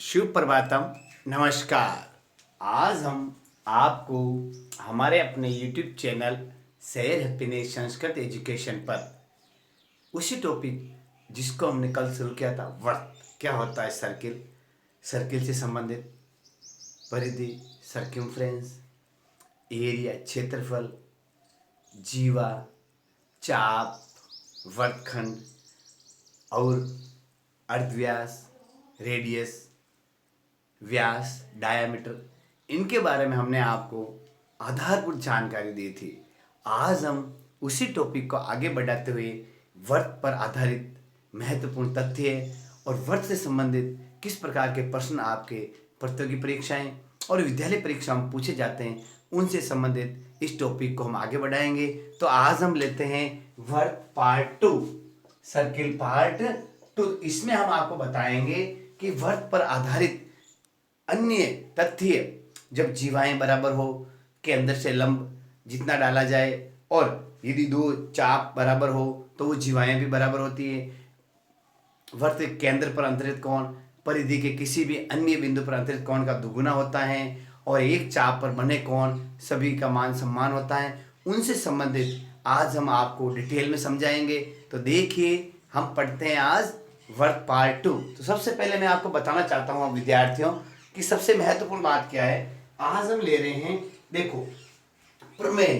शुभ प्रभातम। नमस्कार। आज हम आपको हमारे अपने YouTube चैनल शहर हैप्पीनेस संस्कृत एजुकेशन पर उसी टॉपिक जिसको हमने कल शुरू किया था, वर्त क्या होता है, सर्किल, सर्किल से संबंधित परिधि, सर्क्यूम्फ्रेंस, एरिया क्षेत्रफल, जीवा, चाप, वर्तखंड और अर्धव्यास, रेडियस, व्यास, डायामीटर, इनके बारे में हमने आपको आधारभूत जानकारी दी थी। आज हम उसी टॉपिक को आगे बढ़ाते हुए वर्त पर आधारित महत्वपूर्ण तथ्य और वर्त से संबंधित किस प्रकार के प्रश्न आपके प्रतियोगी परीक्षाएं और विद्यालय परीक्षा में पूछे जाते हैं, उनसे संबंधित इस टॉपिक को हम आगे बढ़ाएंगे। तो आज हम लेते हैं वर्त पार्ट 2, सर्किल पार्ट 2। इसमें हम आपको बताएंगे कि वर्त पर आधारित अन्य तथ्य, जब जीवाएं बराबर हो, केंद्र से लंब जितना डाला जाए, और यदि दो चाप बराबर हो तो वो जीवाएं भी बराबर होती है। वर्त के केंद्र पर अंतरित कोण परिधि के किसी भी अन्य बिंदु पर अंतरित कोण का दुगुना होता है, और एक चाप पर बने कोण सभी का मान समान होता है। उनसे संबंधित आज हम आपको डिटेल में समझाएंगे। तो देखिए, हम पढ़ते हैं आज वर्त पार्ट 2। तो सबसे पहले मैं आपको बताना चाहता हूँ विद्यार्थियों कि सबसे महत्वपूर्ण बात क्या है। आज हम ले रहे हैं, देखो, प्रमेय।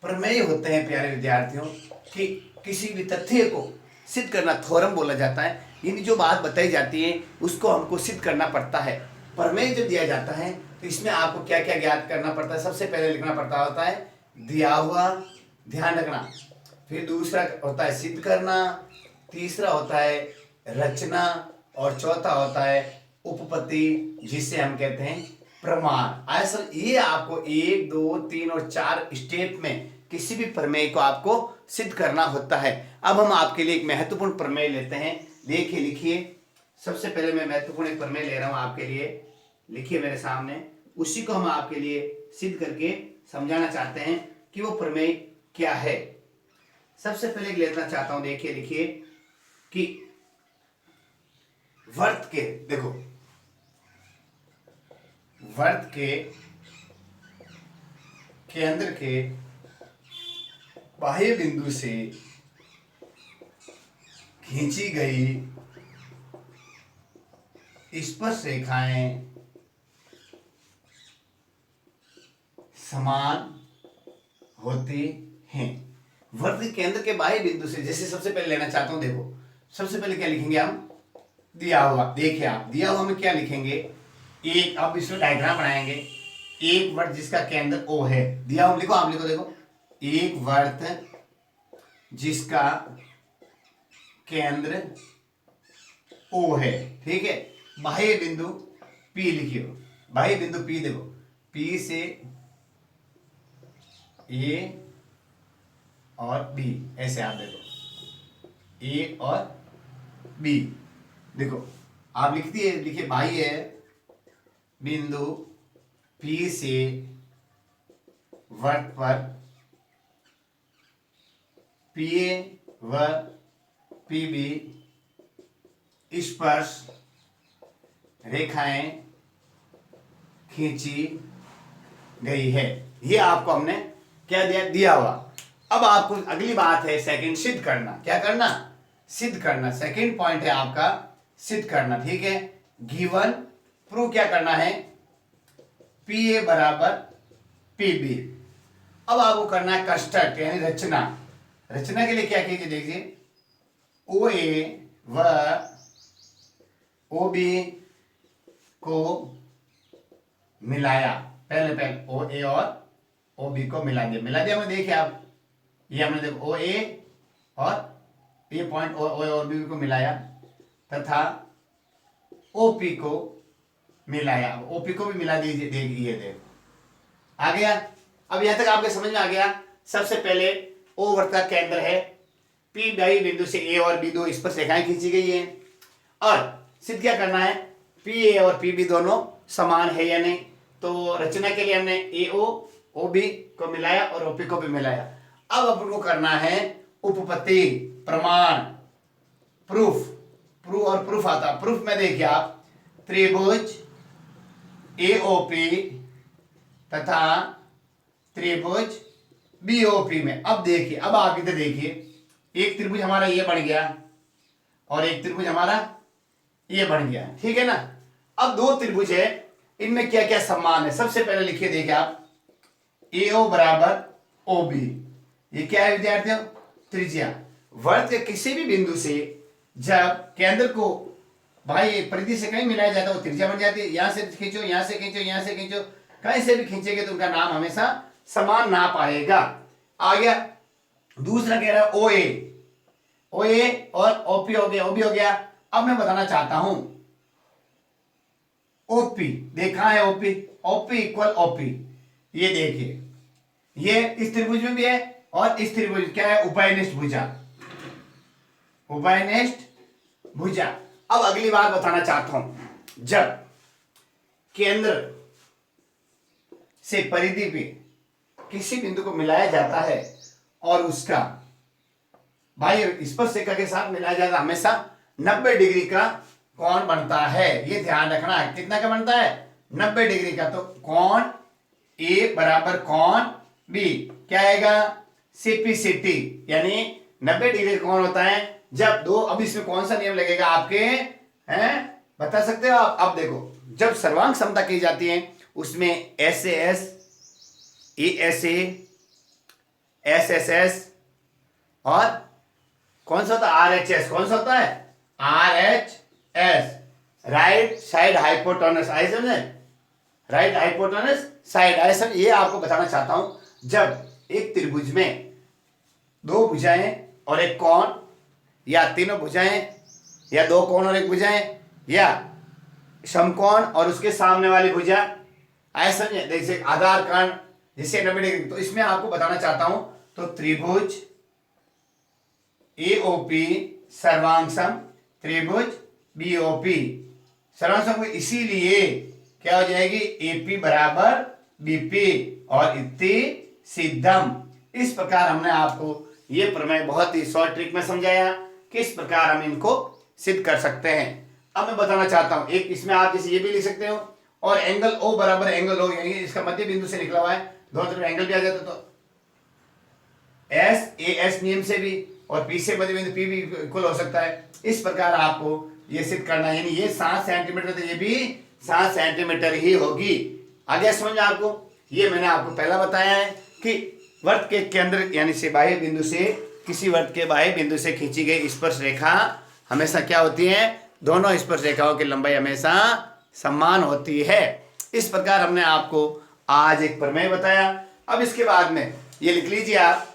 प्रमेय होते हैं प्यारे विद्यार्थियों कि किसी भी तथ्य को सिद्ध करना, थ्योरम बोला जाता है, यानी जो बात बताई जाती है उसको हमको सिद्ध करना पड़ता है। प्रमेय जब दिया जाता है तो इसमें आपको क्या क्या ज्ञात करना पड़ता है। सबसे पहले लिखना पड़ता होता है दिया हुआ, ध्यान रखना। फिर दूसरा होता है सिद्ध करना, तीसरा होता है रचना, और चौथा होता है उपपत्ति, जिसे हम कहते हैं प्रमाण। ऐसा ये आपको 1, 2, 3 और 4 स्टेप में किसी भी प्रमेय को आपको सिद्ध करना होता है। अब हम आपके लिए एक महत्वपूर्ण प्रमेय लेते हैं। देखिए, लिखिए। सबसे पहले मैं महत्वपूर्ण एक प्रमेय ले रहा हूं आपके लिए। लिखिए मेरे सामने। उसी को हम आपके लिए सिद्ध करके समझाना चाहते हैं कि वो प्रमेय क्या है। सबसे पहले लेना चाहता हूं, देखिए, लिखिए कि वर्त के, देखो, वर्त के केंद्र के बाह्य बिंदु से खींची गई स्पर्श रेखाएं समान होती हैं। वर्त के केंद्र के बाह्य बिंदु से, जैसे सबसे पहले लेना चाहता हूं, देखो, सबसे पहले क्या लिखेंगे हम, दिया हुआ। देखिए आप, दिया हुआ में क्या लिखेंगे, एक, अब इसमें डायग्राम बनाएंगे। एक वर्त जिसका केंद्र O है, दिया हुआ लिखो, आप लिखो, देखो, एक वर्त जिसका केंद्र O है, ठीक है। बाह्य बिंदु P लिखिए, बाह्य बिंदु P, देखो, P से A और B, ऐसे आप देखो, A और B, देखो आप लिखिए बाह्य बिंदु P से वर्त पर PA व PB स्पर्श रेखाएं खींची गई है। ये आपको हमने क्या दिया हुआ। अब आपको अगली बात है सेकंड, सिद्ध करना। क्या करना, सिद्ध करना। सेकंड पॉइंट है आपका सिद्ध करना, ठीक है। गिवन, प्रूव क्या करना है, PA बराबर PB। अब आपको करना है कंस्ट्रक्ट, यानी रचना। रचना के लिए क्या कीजिए, देखिए, OA व OB को मिलाया। पहले OA और OB को मिला दिया हमने। देखिए आप, ये हमने देखो OA और ये पॉइंट O और B को मिलाया, तथा OP को मिलाया। OP को भी मिला दीजिए, देखिए, देखो आ गया। अब यहां तक आपके समझ में आ गया। सबसे पहले O वर्त का केंद्र है, P बाह्य बिंदु से A और B दो स्पर्श रेखाएं खींची गई है, और सिद्ध क्या करना है, PA और PB दोनों समान है या नहीं। तो रचना के लिए हमने AO OB को मिलाया और OP को भी मिलाया। अब अपन को करना है उपपत्ति, प्रमाण, प्रूफ। प्रूफ और प्रूफ आता, प्रूफ में देखिए आप, त्रिभुज एओपी तथा त्रिभुज बीओपी में। अब देखिए, अब आप इधर देखिए, एक त्रिभुज हमारा ये बन गया और एक त्रिभुज हमारा ये बन गया, ठीक है ना। अब दो त्रिभुज है, इनमें क्या क्या समान है सबसे पहले लिखिए, देखिए आप, AO बराबर OB, ये क्या है विद्यार्थियों, त्रिज्या। वर्त के किसी भी बिंदु से जब केंद्र को भाई परिधि से कहीं मिलाया जाता है वो त्रिज्या बन जाती है। यहां से खींचो, यहां से खींचो, यहां से खींचो, कहीं से भी खींचेंगे तो उनका नाम हमेशा समान नाप आएगा। आ गया। दूसरा कह रहा है OA और OP हो गया, OB हो गया। अब मैं बताना चाहता हूं OP, देखा है OP इक्वल OP, ये देखिए, ये इस त्रिभुज में भी है और इस त्रिभुज क्या है, उभयनिष्ठ भुजा, उभयनिष्ठ भुजा। अब अगली बात बताना चाहता हूं, जब केंद्र से परिधि पे किसी बिंदु को मिलाया जाता है और उसका भाई स्पर्शरेखा के साथ मिलाया जाता है, हमेशा 90 डिग्री का कोण बनता है। ये ध्यान रखना है, कितना का बनता है, 90 डिग्री का। तो कोण ए बराबर कोण बी क्या आएगा, CPCT, यानी 90 डिग्री का कोण होता है जब दो। अब इसमें कौन सा नियम लगेगा आपके, हैं बता सकते हो आप। अब देखो, जब सर्वांग समता की जाती है उसमें SAS, ESA, SSS और कौन सा होता है, RHS, कौन सा होता है, RHS, राइट साइड हाइपोटेनस, ऐसे समझे, राइट हाइपोटेनस साइड, ऐसा। ये आपको बताना चाहता हूं, जब एक त्रिभुज में दो भुजाएं और एक कोण, या तीनों भुजाएं, या दो कोण और एक भुजाएं, या समकोण और उसके सामने वाली भुजा, ऐसा समझे, जैसे आधार कोण जिसे 90 डिग्री। तो इसमें आपको बताना चाहता हूं, तो त्रिभुज AOP सर्वांगसम, त्रिभुज BOP सर्वांगसम, इसीलिए क्या हो जाएगी, AP बराबर BP और इति सिद्धम। इस प्रकार हमने आपको ये प्रमेय बहुत ही शॉर्ट ट्रिक में समझाया, किस प्रकार हम इनको सिद्ध कर सकते हैं। अब मैं बताना चाहता हूं, एक इसमें आप जैसे ये भी लिख सकते हो, और एंगल O बराबर एंगल O, यानी इसका मध्य बिंदु से निकला हुआ है, दोनों तरफ एंगल भी आ जाता, तो SAS नियम से भी और P से मध्य बिंदु P भी इक्वल हो सकता है। इस प्रकार आपको ये सिद्ध करना है, यानी ये 7 सेंटीमीटर, तो ये भी 7 सेंटीमीटर ही होगी। आगे समझ में आपको, ये मैंने आपको पहला बताया है कि वर्त के केंद्र यानी से बाह्य बिंदु से किसी वर्त के बाह्य बिंदु से खींची गई स्पर्श रेखा हमेशा क्या होती है, दोनों स्पर्श रेखाओं की लंबाई हमेशा समान होती है। इस प्रकार हमने आपको आज एक प्रमेय बताया। अब इसके बाद में ये लिख लीजिए आप,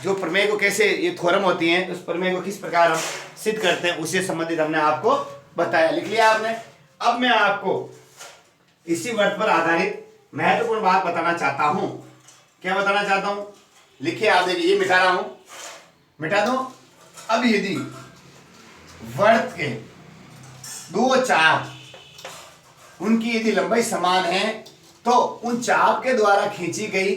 जो प्रमेय को कैसे, ये थ्योरम होती हैं, उस प्रमेय को किस प्रकार हम सिद्ध करते हैं उससे संबंधित हमने आपको बताया, लिख लिया आपने। अब मैं आपको इसी वर्त पर आधारित महत्वपूर्ण बात बताना चाहता हूं। क्या बताना चाहता हूं, लिखिए आप, देखिए ये मिटा रहा हूं, मिटा दो। अब यदि वर्त के दो चाप, उनकी यदि लंबाई समान है, तो उन चाप के द्वारा खींची गई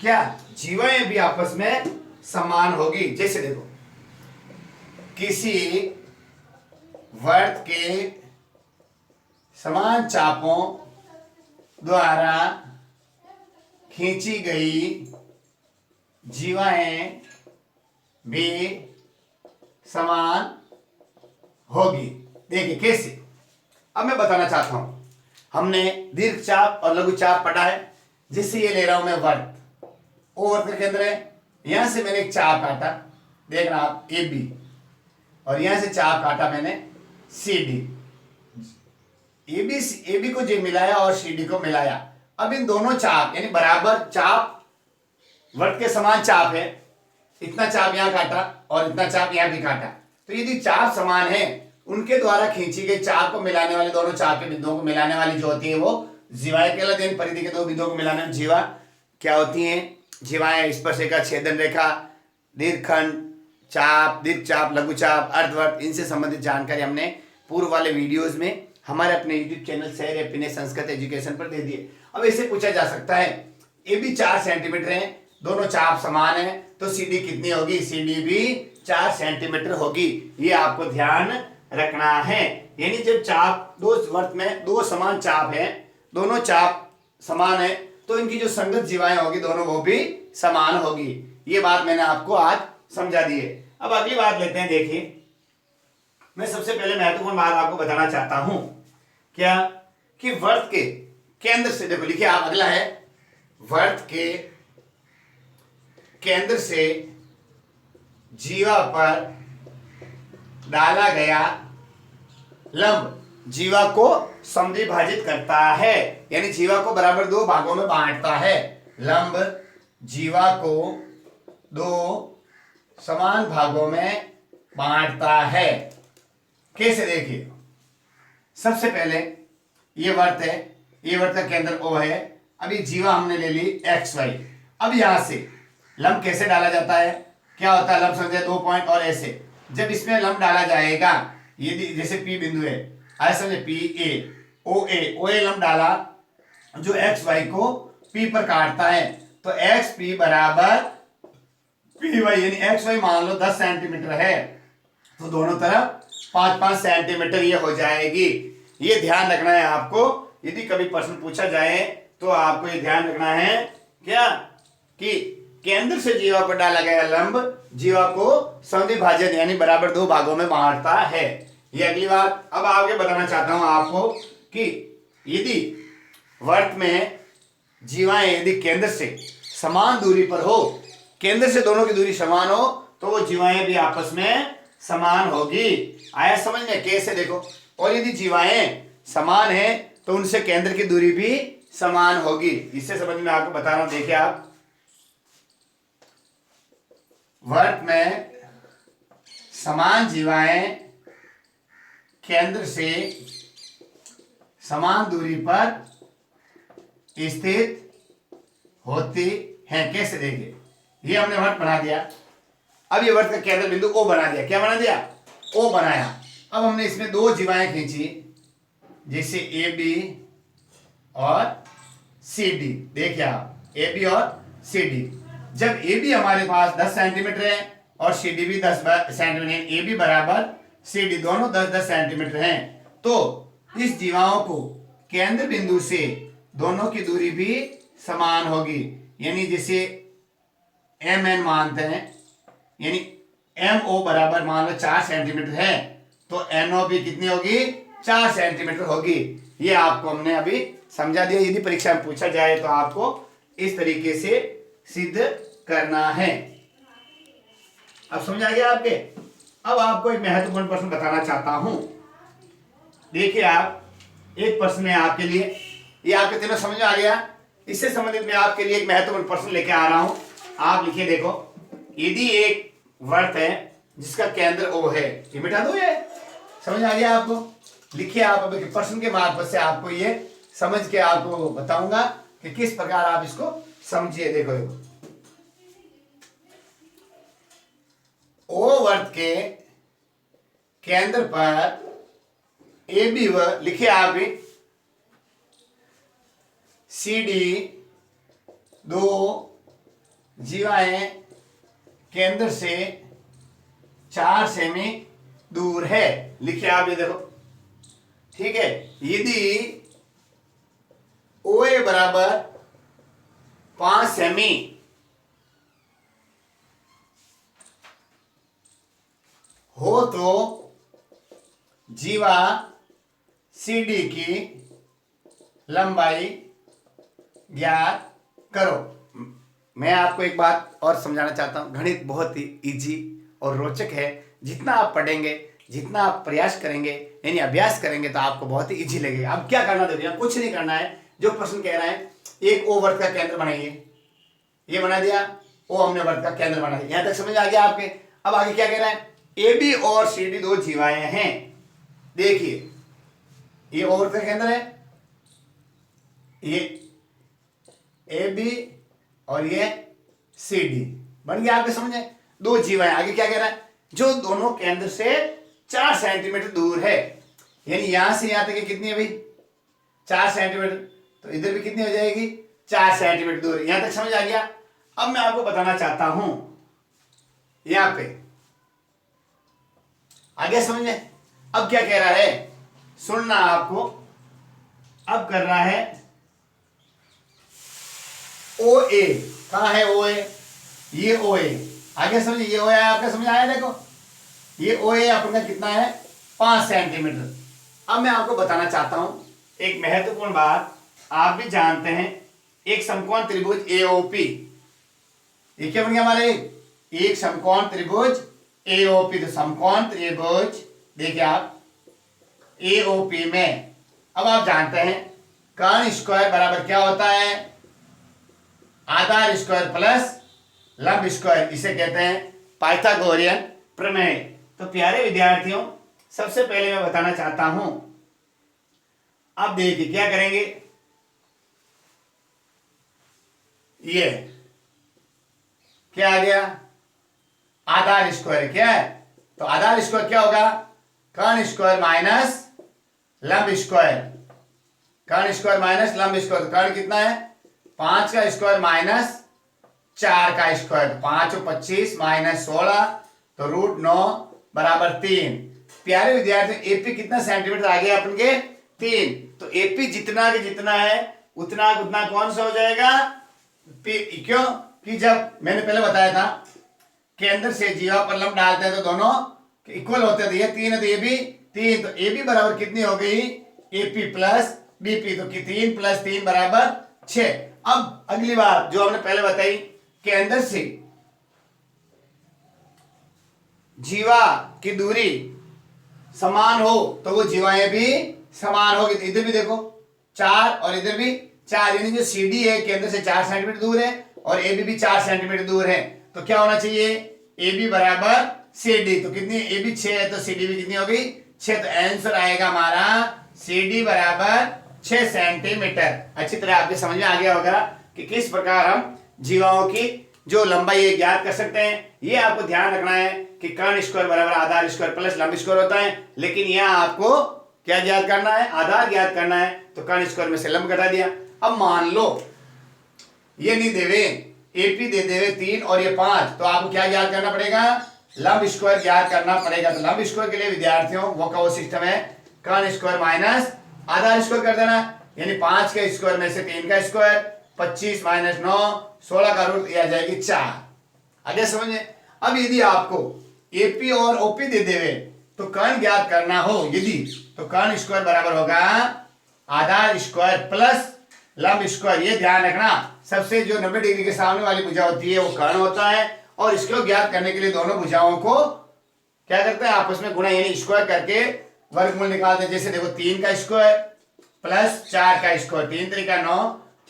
क्या जीवाएं भी आपस में समान होगी। जैसे देखो, किसी वर्त के समान चापों द्वारा खींची गई जीवाएं भी समान होगी। देखिए कैसे, अब मैं बताना चाहता हूं, हमने दीर्घ चाप और लघु चाप पढ़ा है। जिससे ये ले रहा हूं मैं वर्त, ओ वर्त का केंद्र है, यहां से मैंने एक चाप काटा, देखना आप AB, और यहां से चाप काटा मैंने CD, AB को जो मिलाया और CD को मिलाया। अब इन दोनों चाप यानी बराबर चाप, वर्त के समान चाप है, इतना चाप यहां काटा और इतना चाप यहां भी काटा। तो यदि चाप समान है, उनके द्वारा खींची गई चाप को मिलाने वाले, दोनों चाप के बिंदुओं को मिलाने वाली जो होती है वो जीवाएं कहलाती हैं। परिधि के दो बिंदुओं को मिलाने में जीवा क्या होती हैं, जीवाएं स्पर्शरेखा, छेदन रेखा, दीर्घखंड, चाप, दीर्घ चाप, लघु चाप, अर्धवर्त, इनसे संबंधित जानकारी हमने पूर्व वाले वीडियोज में हमारे अपने यूट्यूब चैनल सैर हैप्पीनेस संस्कृत एजुकेशन पर दे दिए। अब इसे पूछा जा सकता है, ये भी 4 सेंटीमीटर है, दोनों चाप समान है, तो CD कितनी होगी, CD भी 4 सेंटीमीटर होगी। ये आपको ध्यान रखना है। यानी जब चाप दो वर्त में दो समान चाप है, दोनों चाप समान है, तो इनकी जो संगत जीवाएं होगी दोनों वो भी समान होगी। ये बात मैंने आपको आज समझा दी है। अब अगली बात लेते हैं। देखिए, मैं सबसे पहले महत्वपूर्ण बात आपको बताना चाहता हूं, क्या कि वर्त के केंद्र से, देखो लिखिए आप, अगला है वर्त के केंद्र से जीवा पर डाला गया लंब जीवा को समद्विभाजित करता है, यानी जीवा को बराबर दो भागों में बांटता है। लंब जीवा को दो समान भागों में बांटता है। कैसे? देखिए, सबसे पहले ये वर्त है, ये वर्त का केंद्र O है। अभी जीवा हमने ले ली XY। अब यहां से लंब कैसे डाला जाता है, क्या होता है? लंब समझे दो पॉइंट, और ऐसे जब इसमें लंब डाला जाएगा, यदि जैसे P बिंदु है, ऐसे समझे PA OA लंब डाला जो XY को P पर काटता है, तो XP बराबर PY, यानी XY मान लो 10 सेंटीमीटर है, तो दोनों तरफ 5-5 सेंटीमीटर ये हो जाएगी। ये ध्यान रखना है आपको, यदि कभी प्रश्न पूछा जाए तो आपको ये ध्यान रखना है क्या कि केंद्र से जीवा पर डाला गया लंब जीवा को समद्विभाजन यानी बराबर दो भागों में बांटता है। ये अगली बात। अब आगे बताना चाहता हूं आपको कि यदि वर्त में जीवाएं यदि केंद्र से समान दूरी पर हो, केंद्र से दोनों की दूरी समान हो, तो वो जीवाएं भी आपस में समान होगी। आया समझ में? कैसे? देखो, और यदि जीवाएं समान है तो उनसे केंद्र की दूरी भी समान होगी। इससे समझ में आपको बता रहा हूं। देखिए आप, वर्त में समान जीवाएं केंद्र से समान दूरी पर स्थित होती हैं। कैसे? देखिए, ये हमने वर्त बना दिया। अब ये वर्त का केंद्र बिंदु O बना दिया। क्या बना दिया? O बनाया। अब हमने इसमें दो जीवाएं खींची, जैसे AB और CD। देखिए आप, AB और CD। जब AB हमारे पास 10 सेंटीमीटर है और CD भी 10 सेंटीमीटर है, AB बराबर CD दोनों 10-10 सेंटीमीटर हैं, तो इस जीवाओं को केंद्र बिंदु से दोनों की दूरी भी समान होगी। यानी जैसे MN मानते हैं, यानी MO बराबर मान लो 4 सेंटीमीटर है, तो NO भी कितनी होगी? 4 सेंटीमीटर होगी। ये आपको हमने अभी समझा दिया। यदि परीक्षा में पूछा जाए तो आपको इस तरीके से सिद्ध करना है। अब समझ आ गया आपके? अब आपको एक महत्वपूर्ण प्रश्न बताना चाहता हूं। देखिए आप, एक प्रश्न है आपके लिए, ये आपके तीनों समझ में आ गया। इससे संबंधित मैं आपके लिए एक महत्वपूर्ण प्रश्न लेके आ रहा हूं। आप लिखिए, देखो, यदि एक वर्त है जिसका केंद्र O है, ये मिटा दो, ये समझ आ गया आपको? लिखिए आप, अभी प्रश्न के मार्फत से आपको ये समझ के आपको बताऊंगा कि किस प्रकार आप इसको समझिए। देखो देखो, O वर्त के केंद्र पर AB लिखिए आप भी, CD दो जीवाएं केंद्र से 4 सेमी दूर है। लिखिए आप ये, देखो, ठीक है। यदि OA बराबर 5 सेमी हो तो जीवा CD की लंबाई ज्ञात करो। मैं आपको एक बात और समझाना चाहता हूं। गणित बहुत ही इजी और रोचक है। जितना आप पढ़ेंगे, जितना आप प्रयास करेंगे यानी अभ्यास करेंगे, तो आपको बहुत ही इजी लगेगा। अब क्या करना, देखिए, कुछ नहीं करना है। जो प्रश्न कह रहा है, एक O वर्त का केंद्र बनाइए, ये बना दिया। O हमने वर्त का केंद्र बना दिया। यहां तक समझ आ गया आपके? अब आगे क्या कह रहा है? AB और CD दो जीवाएं हैं। देखिए, ये O वर्त का केंद्र है, ये AB और ये CD बन गया। आपके समझे? दो जीवाएं। आगे क्या कह रहा है? जो दोनों केंद्र से 4 सेंटीमीटर दूर है, यानी यहां से यहां तक कितनी है भाई? 4 सेंटीमीटर। तो इधर भी कितनी हो जाएगी? 4 सेंटीमीटर दूर। यहां तक समझ आ गया? अब मैं आपको बताना चाहता हूं, यहां पे आ गया समझ में? अब क्या कह रहा है, सुनना आपको। अब कर रहा है ओ ए, कहां है ओ ए, ये ओ ए, आगे समझिए, ये ओ ए आपका समझ आया, देखो ये ओ ए अपना कितना है 5 सेंटीमीटर। अब मैं आपको बताना चाहता हूं एक महत्वपूर्ण बात, आप भी जानते हैं एक समकोण त्रिभुज एओपी, ये क्या बन गया हमारे, एक समकोण त्रिभुज एओपी। तो समकोण त्रिभुज देखिए आप एओपी में, अब आप जानते हैं कर्ण स्क्वायर बराबर क्या होता है, आधार स्क्वायर प्लस लंब स्क्वायर, इसे कहते हैं पाइथागोरियन प्रमेय। तो प्यारे विद्यार्थियों, सबसे पहले मैं बताना चाहता हूं, अब देखिए क्या करेंगे, ये क्या आ गया, आधार स्क्वायर क्या है, तो आधार स्क्वायर क्या होगा, कर्ण स्क्वायर माइनस लंब स्क्वायर, कर्ण स्क्वायर माइनस लंब स्क्वायर। कर्ण कितना है 5 का स्क्वायर माइनस 4 का स्क्वायर, 5 और 25 माइनस 16, तो √9 बराबर 3। प्यारे विद्यार्थी एपी कितना सेंटीमीटर आ गया अपन के 3, तो एपी जितना के जितना है उतना उतना कौन सा हो जाएगा, क्यों कि जब मैंने पहले बताया था कि अंदर से जीवा पर लंब डालते हैं तो दोनों इक्वल होते थे, ये 3 है तो ये भी 3, तो ए बी बराबर कितनी हो गई, एपी प्लस बीपी, तो 3 + 3 बराबर 6। अब अगली बात जो हमने पहले बताई कि अंदर से जीवा की दूरी समान हो तो वो जीवाएं भी समान होगी। तो इधर भी देखो 4 और इधर भी 4, यानी जो सी डी है केंद्र से 4 सेंटीमीटर दूर है और ए बी भी 4 सेंटीमीटर दूर है, तो क्या होना चाहिए, ए बी बराबर सी डी। तो कितनी, ए बी 6 है तो सी डी भी कितनी होगी 6, तो आंसर आएगा हमारा सी डी बराबर 6 सेंटीमीटर। अच्छी तरह आपके समझ में आ गया होगा कि किस प्रकार हम जीवाओं की जो लंबाई है ज्ञात कर सकते हैं। ये आपको ध्यान रखना है कि कर्ण स्क्वायर बराबर आधार स्क्वायर प्लस लंब स्क्वायर होता है, लेकिन यहाँ आपको क्या ज्ञात करना है, आधार ज्ञात करना है, तो कर्ण स्क्वायर में से लंब घटा दिया। अब मान लो ये नहीं देवे, एपी दे देवे 3 और ये 5, तो आपको क्या ज्ञात करना पड़ेगा, लंब स्क्वायर ज्ञात करना पड़ेगा। तो लंब स्क्वायर के लिए विद्यार्थियों वो का वो सिस्टम है, कर्ण स्क्वायर माइनस आधार स्क्वायर कर देना, यानी 5 के स्क्वायर में से 3 का स्क्वायर, 25 माइनस 9, 16 का रूट आ जाएगी 4। आगे समझे। अब यदि आपको एपी और ओपी दे देवे तो कर्ण ज्ञात करना हो यदि, तो कर्ण स्क्वायर बराबर होगा आधार स्क्वायर प्लस लंब स्क्वायर। ये ध्यान रखना, सबसे जो 90 डिग्री के सामने वाली भुजा होती है वो कर्ण होता है, और इसको ज्ञात करने के लिए दोनों भुजाओं को क्या करते हैं, आपस में गुणा यानी स्क्वायर करके वर्गमूल निकालते हैं। जैसे देखो 3 का स्क्वायर प्लस 4 का स्क्वायर, 3 × 3 = 9,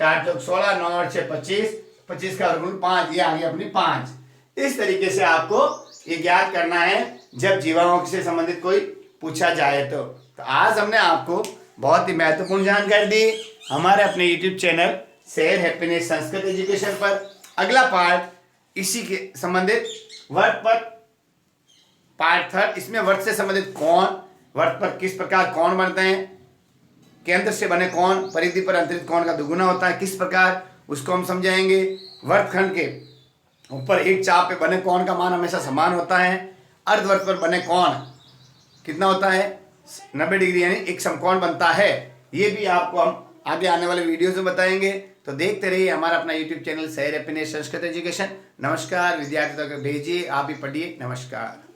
4 × 4 = 16, 9 और 6 = 25, 25 का वर्गमूल 5, ये आ गई अपनी 5। इस तरीके से आपको ये ज्ञात करना है जब जीवाणुओं से संबंधित कोई पूछा जाए तो। आज हमने आपको बहुत ही महत्वपूर्ण जानकारी दी हमारे अपने YouTube channel share happiness Sanskrit education पर। अगला पार्ट इसी के संबंधित वर्त पर पार्ट 3, इसमें वर्त से संबंधित कोण, वर्त पर किस प्रकार कोण बनते हैं, केंद्र से बने कोण परिधि पर अंतरित कोण का दुगुना होता है किस प्रकार, उसको हम समझाएंगे। वर्तखंड के ऊपर एक चाप पे बने कोण का मान हमेशा समान होता है। अर्धवर्त पर बने कोण कितना होता है 90 डिग्री, यानी एक समकोण बनता है। ये भी आपको हम आगे आने वाले वीडियोस में बताएंगे। तो देखते रहिए हमारा अपना YouTube channel share happiness Sanskrit education. नमस्कार विद्यार्थियों को भेजिए, आप भी पढ़िए। नमस्कार।